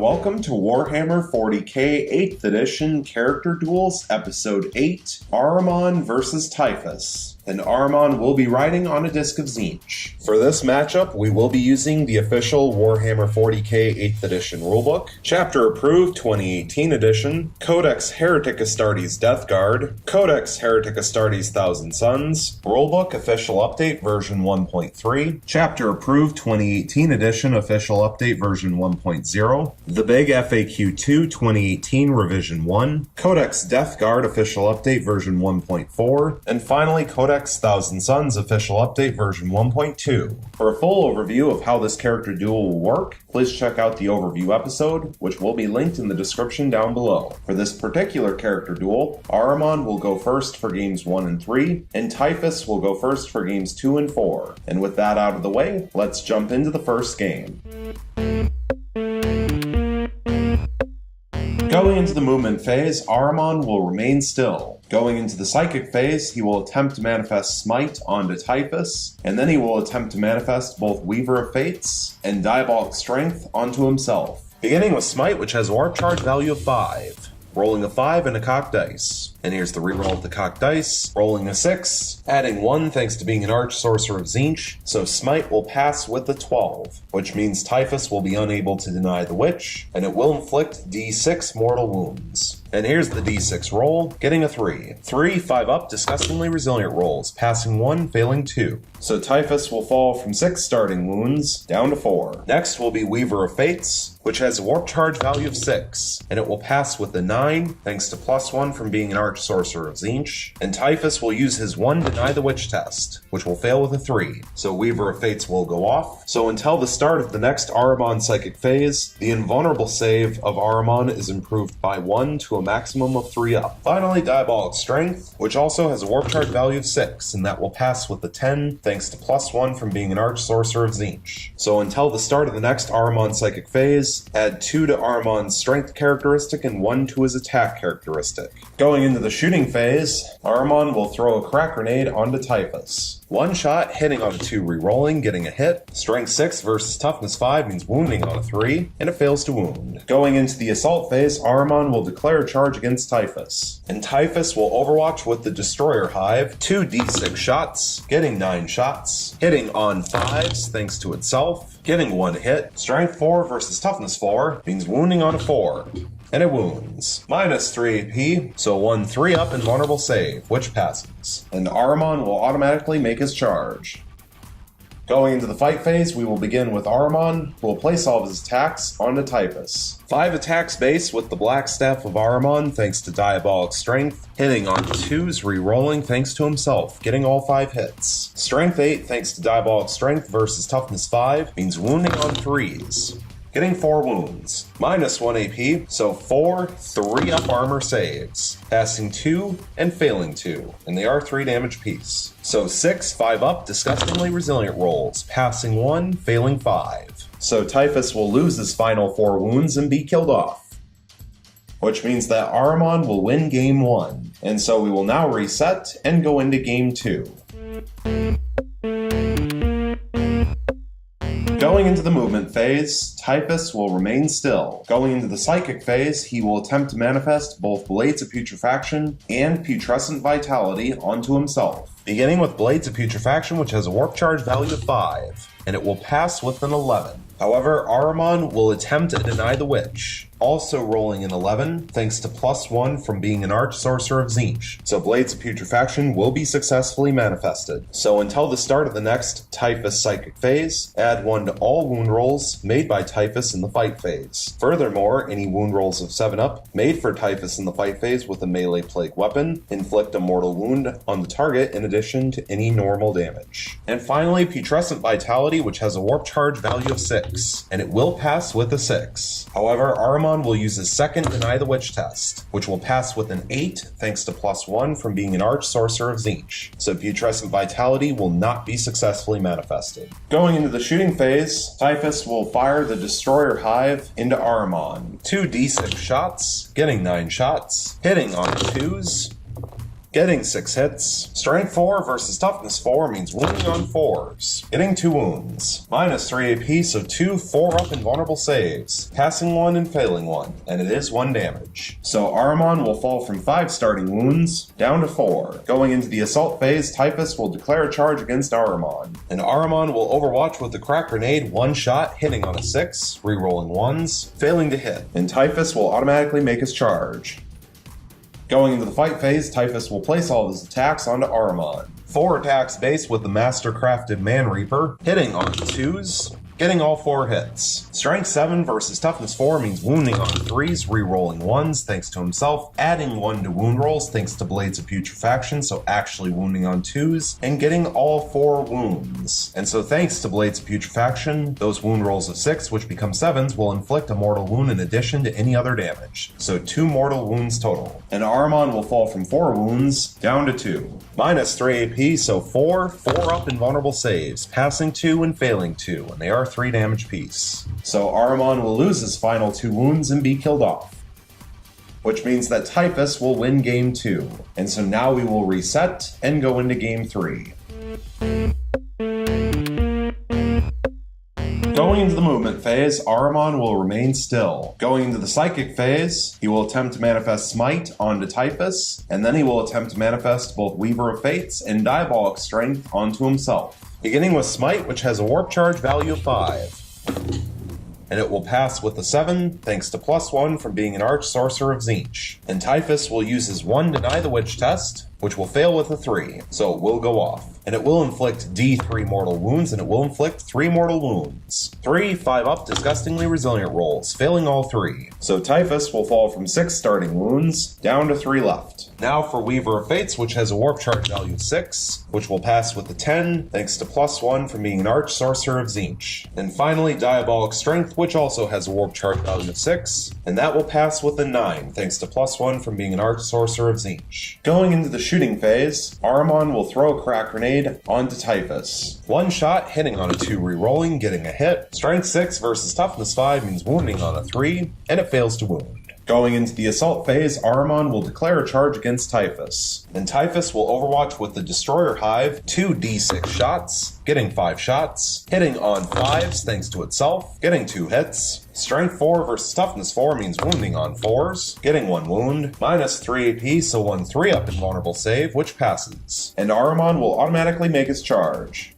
welcome to Warhammer 40k 8th edition Character Duels, Episode 8, Ahriman vs. Typhus. And Ahriman will be riding on a disc of Tzeentch. For this matchup, we will be using the official Warhammer 40k 8th edition rulebook, Chapter Approved 2018 edition, Codex Heretic Astartes Death Guard, Codex Heretic Astartes Thousand Sons, Rulebook Official Update version 1.3, Chapter Approved 2018 edition Official Update version 1.0, The Big FAQ 2 2018 Revision 1, Codex Death Guard Official Update version 1.4, and finally Codex Thousand Sons Official Update version 1.2. For a full overview of how this character duel will work, please check out the overview episode, which will be linked in the description down below. For this particular character duel, Ahriman will go first for games 1 and 3, and Typhus will go first for games 2 and 4. And with that out of the way, let's jump into the first game. Going into the movement phase, Ahriman will remain still. Going into the psychic phase, he will attempt to manifest Smite onto Typhus, and then he will attempt to manifest both Weaver of Fates and Diabolic Strength onto himself. Beginning with Smite, which has a warp charge value of 5. Rolling a 5 and a cocked dice. And here's the reroll of the cocked dice. Rolling a 6, adding 1 thanks to being an Arch Sorcerer of Tzeentch, so Smite will pass with the 12, which means Typhus will be unable to deny the Witch, and it will inflict d6 mortal wounds. And here's the d6 roll, getting a 3. 3 5 up disgustingly resilient rolls, passing 1, failing 2. So Typhus will fall from 6 starting wounds down to 4. Next will be Weaver of Fates, which has a warp charge value of 6, and it will pass with a 9 thanks to +1 from being an Arch Sorcerer of Tzeentch. And Typhus will use his 1 Deny the Witch test, which will fail with a 3. So Weaver of Fates will go off. So until the start of the next Ahriman psychic phase, the invulnerable save of Ahriman is improved by 1 to a maximum of 3 up. Finally, Diabolic Strength, which also has a warp charge value of 6, and that will pass with a 10 thanks to +1 from being an Arch Sorcerer of Tzeentch. So until the start of the next Ahriman psychic phase, add 2 to Ahriman's strength characteristic and 1 to his attack characteristic. Going into the shooting phase, Ahriman will throw a crack grenade onto Typhus. 1 shot, hitting on a 2 rerolling, getting a hit. Strength 6 versus Toughness 5 means wounding on a 3, and it fails to wound. Going into the assault phase, Ahriman will declare a charge against Typhus. And Typhus will overwatch with the Destroyer Hive, 2 d6 shots, getting 9 shots, hitting on 5s thanks to itself, getting 1 hit. Strength 4 versus Toughness 4 means wounding on a 4. And it wounds. -3 AP, so 1 3 up and vulnerable save, which passes. And Ahriman will automatically make his charge. Going into the fight phase, we will begin with Ahriman, who will place all of his attacks onto Typhus. 5 attacks base with the Black Staff of Ahriman thanks to Diabolic Strength, hitting on 2s rerolling thanks to himself, getting all 5 hits. Strength 8 thanks to Diabolic Strength versus Toughness 5 means wounding on 3s. Getting 4 wounds. -1 AP, so 4 3 up armor saves. Passing 2 and failing 2, and they are 3 damage piece. So 6 5 up disgustingly resilient rolls, passing 1, failing 5. So Typhus will lose his final 4 wounds and be killed off. Which means that Ahriman will win game 1, and so we will now reset and go into game 2. Going into the movement phase, Typhus will remain still. Going into the psychic phase, he will attempt to manifest both Blades of Putrefaction and Putrescent Vitality onto himself. Beginning with Blades of Putrefaction, which has a warp charge value of 5, and it will pass with an 11. However, Ahriman will attempt to deny the Witch, also rolling an 11 thanks to +1 from being an Arch Sorcerer of Tzeentch, so Blades of Putrefaction will be successfully manifested. So until the start of the next Typhus psychic phase, add 1 to all wound rolls made by Typhus in the fight phase. Furthermore, any wound rolls of 7 up made for Typhus in the fight phase with a melee plague weapon inflict a mortal wound on the target in addition to any normal damage. And finally, Putrescent Vitality, which has a warp charge value of 6, and it will pass with a 6. However, Ahriman will use his second Deny the Witch test, which will pass with an 8 thanks to +1 from being an Arch Sorcerer of Tzeentch, so Putrescent Vitality will not be successfully manifested. Going into the shooting phase, Typhus will fire the Destroyer Hive into Ahriman. 2 d6 shots, getting 9 shots, hitting on 2s, getting 6 hits. Strength 4 versus Toughness 4 means wounding on 4s, getting 2 wounds. Minus 3 AP, so 2 4-up invulnerable saves, passing 1 and failing 1, and it is 1 damage. So Ahriman will fall from 5 starting wounds down to 4. Going into the assault phase, Typhus will declare a charge against Ahriman, and Ahriman will overwatch with the crack grenade, 1 shot, hitting on a 6, rerolling 1s, failing to hit, and Typhus will automatically make his charge. Going into the fight phase, Typhus will place all of his attacks onto Ahriman. 4 attacks base with the Master-crafted Man Reaper, hitting on 2s, getting all 4 hits. Strength 7 versus Toughness 4 means wounding on 3s, rerolling 1s thanks to himself, adding 1 to wound rolls thanks to Blades of Putrefaction, so actually wounding on 2s, and getting all 4 wounds. And so thanks to Blades of Putrefaction, those wound rolls of 6, which become 7s, will inflict a mortal wound in addition to any other damage. So 2 mortal wounds total. And Ahriman will fall from 4 wounds down to 2. Minus 3 AP, so 4 4-up invulnerable saves, passing 2 and failing 2, and they are 3 damage piece. So Ahriman will lose his final 2 wounds and be killed off, which means that Typhus will win game 2. And so now we will reset and go into game 3. Going into the movement phase, Ahriman will remain still. Going into the psychic phase, he will attempt to manifest Smite onto Typhus, and then he will attempt to manifest both Weaver of Fates and Diabolic Strength onto himself. Beginning with Smite, which has a warp charge value of 5. And it will pass with a 7, thanks to +1 from being an Arch Sorcerer of Tzeentch. And Typhus will use his 1 Deny the Witch test, which will fail with a 3, so it will go off. And it will inflict D3 mortal wounds, and it will inflict 3 mortal wounds. 3 5-up disgustingly resilient rolls, failing all 3. So Typhus will fall from 6 starting wounds down to 3 left. Now for Weaver of Fates, which has a warp charge value of 6, which will pass with a 10, thanks to +1 from being an Arch Sorcerer of Tzeentch. And finally, Diabolic Strength, which also has a warp charge value of 6, and that will pass with a 9, thanks to +1 from being an Arch Sorcerer of Tzeentch. Going into the shooting phase, Ahriman will throw a crack grenade onto Typhus. 1 shot, hitting on a 2 rerolling, getting a hit. Strength 6 versus Toughness 5 means wounding on a 3, and it fails to wound. Going into the assault phase, Ahriman will declare a charge against Typhus. And Typhus will overwatch with the Destroyer Hive, 2 D6 shots, getting 5 shots, hitting on 5s thanks to itself, getting 2 hits. Strength 4 versus Toughness 4 means wounding on 4s, getting 1 wound, minus 3 AP, so 1 3-up invulnerable save, which passes. And Ahriman will automatically make his charge.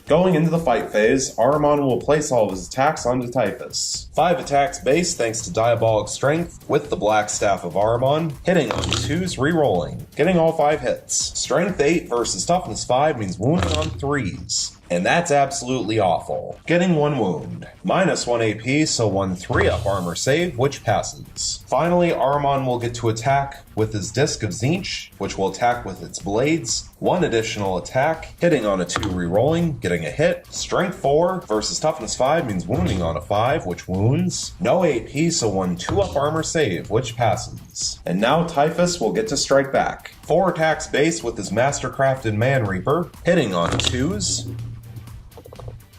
Going into the fight phase, Ahriman will place all of his attacks onto Typhus. 5 attacks base thanks to Diabolic Strength with the Black Staff of Ahriman, hitting on 2s rerolling, getting all 5 hits. Strength 8 versus Toughness 5 means wounding on 3s. And that's absolutely awful. Getting 1 wound. Minus 1 AP, so 1 3-up armor save, which passes. Finally, Ahriman will get to attack with his Disc of Tzeentch, which will attack with its blades. 1 additional attack, hitting on a 2 rerolling, getting a hit. Strength 4 versus Toughness 5 means wounding on a 5, which wounds. No AP, so 1 2-up armor save, which passes. And now Typhus will get to strike back. 4 attacks base with his Master-crafted Man Reaper, hitting on 2s,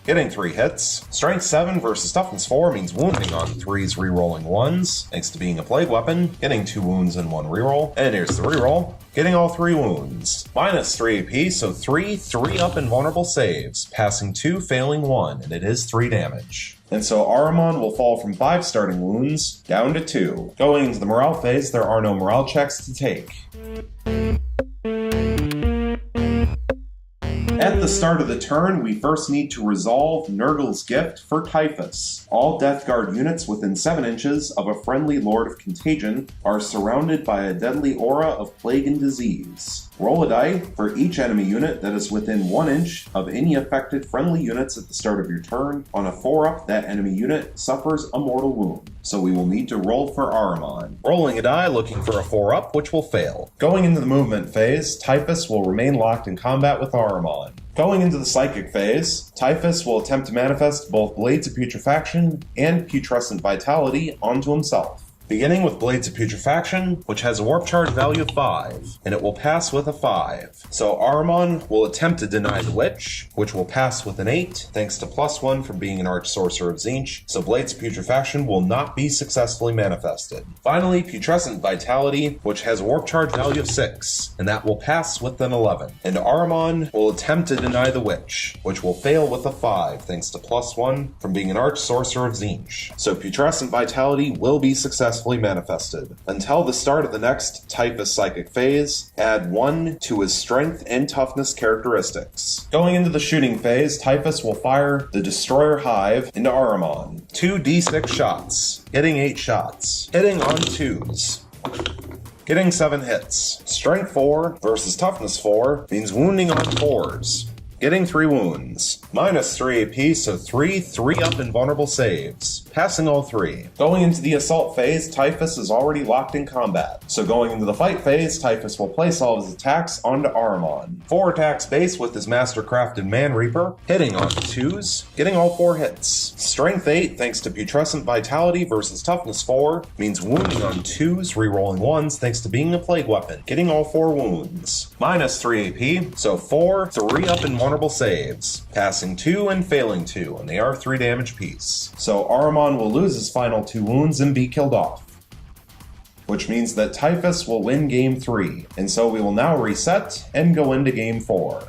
getting 3 hits. Strength 7 versus Toughness 4 means wounding on 3s rerolling 1s, thanks to being a plague weapon, getting 2 wounds and 1 reroll. And here's the reroll, getting all 3 wounds. Minus 3 AP, so 3 3-up invulnerable saves, passing 2, failing 1, and it is 3 damage. And so Ahriman will fall from 5 starting wounds down to 2. Going into the morale phase, there are no morale checks to take. At the start of the turn, we first need to resolve Nurgle's Gift for Typhus. All Death Guard units within 7 inches of a friendly Lord of Contagion are surrounded by a deadly aura of plague and disease. Roll a die for each enemy unit that is within 1 inch of any affected friendly units at the start of your turn. On a 4-up, that enemy unit suffers a mortal wound. So we will need to roll for Ahriman. Rolling a die, looking for a 4-up, which will fail. Going into the movement phase, Typhus will remain locked in combat with Ahriman. Going into the psychic phase, Typhus will attempt to manifest both Blades of Putrefaction and Putrescent Vitality onto himself. Beginning with Blades of Putrefaction, which has a warp charge value of 5, and it will pass with a 5. So Ahriman will attempt to deny the Witch, which will pass with an 8, thanks to +1 from being an Arch-Sorcerer of Tzeentch, so Blades of Putrefaction will not be successfully manifested. Finally, Putrescent Vitality, which has a warp charge value of 6, and that will pass with an 11. And Ahriman will attempt to deny the Witch, which will fail with a 5, thanks to +1 from being an Arch-Sorcerer of Tzeentch. So Putrescent Vitality will be successfully manifested. Until the start of the next Typhus Psychic phase, add 1 to his strength and toughness characteristics. Going into the shooting phase, Typhus will fire the Destroyer Hive into Ahriman. 2d6 shots, getting 8 shots, hitting on 2s. Getting 7 hits. Strength 4 versus Toughness 4 means wounding on 4s. Getting 3 wounds. -3 AP, so 3 up invulnerable saves. Passing all 3. Going into the assault phase, Typhus is already locked in combat. So going into the fight phase, Typhus will place all of his attacks onto Ahriman. 4 attacks base with his Mastercrafted Man Reaper, hitting on 2s, getting all 4 hits. Strength 8 thanks to Putrescent Vitality versus Toughness 4 means wounding on 2s, rerolling 1s thanks to being a plague weapon, getting all 4 wounds. -3 AP, so 3 up invulnerable saves, passing 2 and failing 2, and they are 3 damage piece. So Ahriman will lose his final 2 wounds and be killed off, which means that Typhus will win Game 3, and so we will now reset and go into Game 4.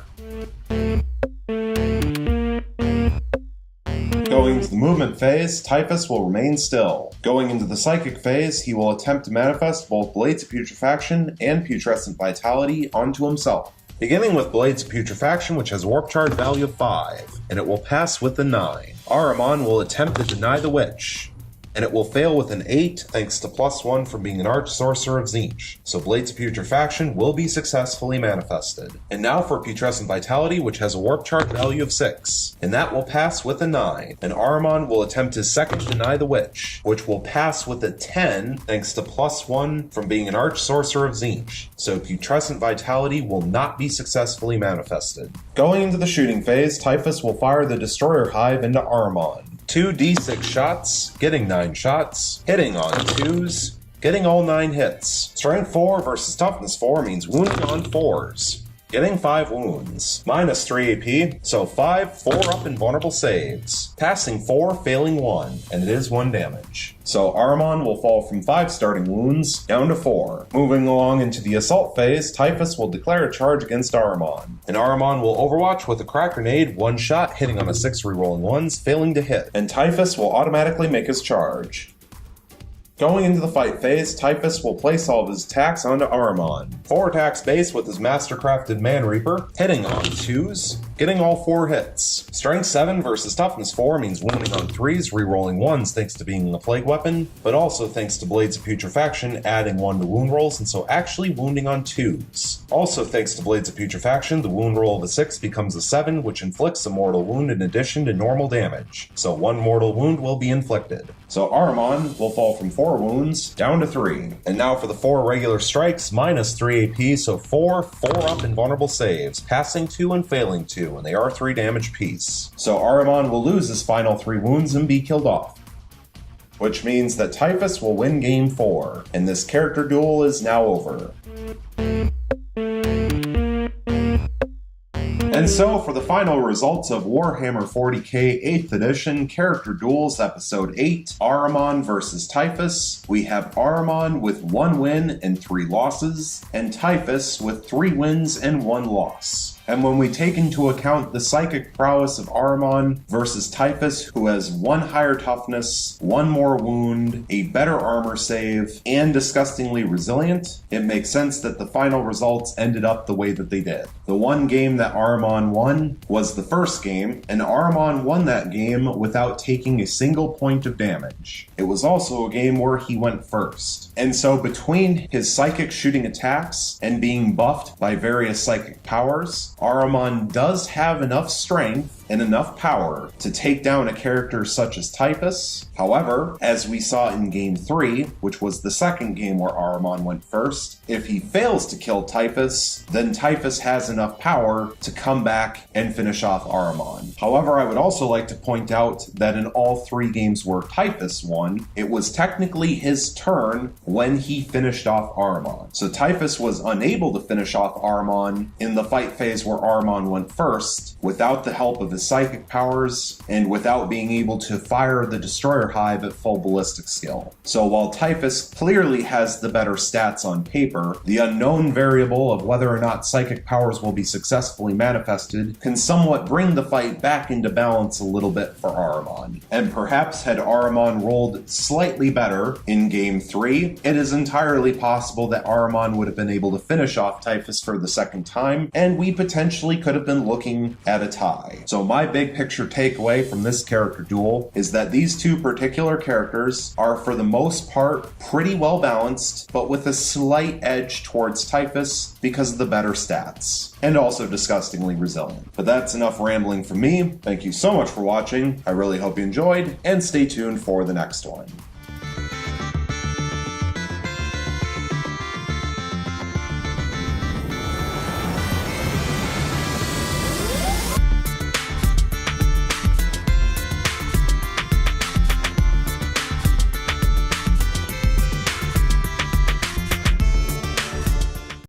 Going to the movement phase, Typhus will remain still. Going into the psychic phase, he will attempt to manifest both Blades of Putrefaction and Putrescent Vitality onto himself. Beginning with Blades of Putrefaction, which has a warp charge value of 5, and it will pass with a 9. Ahriman will attempt to deny the Witch, and it will fail with an 8 thanks to +1 from being an Arch-Sorcerer of Tzeentch, so Blades of Putrefaction will be successfully manifested. And now for Putrescent Vitality, which has a warp charge value of 6, and that will pass with a 9. And Ahriman will attempt his second Deny the Witch, which will pass with a 10 thanks to +1 from being an Arch-Sorcerer of Tzeentch, so Putrescent Vitality will not be successfully manifested. Going into the shooting phase, Typhus will fire the Destroyer Hive into Ahriman. 2d6 shots, getting 9 shots, hitting on 2s, getting all 9 hits. Strength 4 versus Toughness 4 means wounding on 4s. Getting 5 wounds. -3 AP, so 4 up invulnerable saves. Passing 4, failing 1, and it is 1 damage. So Ahriman will fall from 5 starting wounds down to 4. Moving along into the assault phase, Typhus will declare a charge against Ahriman. And Ahriman will overwatch with a crack grenade, 1 shot, hitting on a 6 rerolling 1s, failing to hit. And Typhus will automatically make his charge. Going into the fight phase, Typhus will place all of his attacks onto Ahriman. 4 attacks base with his Mastercrafted Man Reaper, hitting on 2s, getting all 4 hits. Strength 7 versus Toughness 4 means wounding on 3s, rerolling 1s thanks to being a plague weapon, but also thanks to Blades of Putrefaction adding 1 to wound rolls, and so actually wounding on 2s. Also thanks to Blades of Putrefaction, the wound roll of a 6 becomes a 7, which inflicts a mortal wound in addition to normal damage. So 1 mortal wound will be inflicted. So Ahriman will fall from 4 wounds down to 3. And now for the 4 regular strikes, -3 AP, so 4 up invulnerable saves, passing 2 and failing 2, and they are 3 damage piece. So Ahriman will lose his final 3 wounds and be killed off, which means that Typhus will win Game 4, and this character duel is now over. And so, for the final results of Warhammer 40k 8th edition Character Duels Episode 8, Ahriman vs. Typhus, we have Ahriman with 1 win and 3 losses, and Typhus with 3 wins and 1 loss. And when we take into account the psychic prowess of Ahriman versus Typhus, who has 1 higher toughness, 1 more wound, a better armor save, and disgustingly resilient, it makes sense that the final results ended up the way that they did. The one game that Ahriman won was the first game, and Ahriman won that game without taking a single point of damage. It was also a game where he went first. And so between his psychic shooting attacks and being buffed by various psychic powers, Ahriman does have enough strength and enough power to take down a character such as Typhus. However, as we saw in Game 3, which was the second game where Ahriman went first, if he fails to kill Typhus, then Typhus has enough power to come back and finish off Ahriman. However, I would also like to point out that in all 3 games where Typhus won, it was technically his turn when he finished off Ahriman. So Typhus was unable to finish off Ahriman in the fight phase where Ahriman went first without the help of his psychic powers and without being able to fire the Destroyer Hive at full ballistic skill. So while Typhus clearly has the better stats on paper, the unknown variable of whether or not psychic powers will be successfully manifested can somewhat bring the fight back into balance a little bit for Ahriman. And perhaps had Ahriman rolled slightly better in Game 3, it is entirely possible that Ahriman would have been able to finish off Typhus for the second time, and we potentially could have been looking at a tie. So my big picture takeaway from this character duel is that these 2 particular characters are for the most part pretty well balanced, but with a slight edge towards Typhus because of the better stats, and also disgustingly resilient. But that's enough rambling from me. Thank you so much for watching. I really hope you enjoyed, and stay tuned for the next one.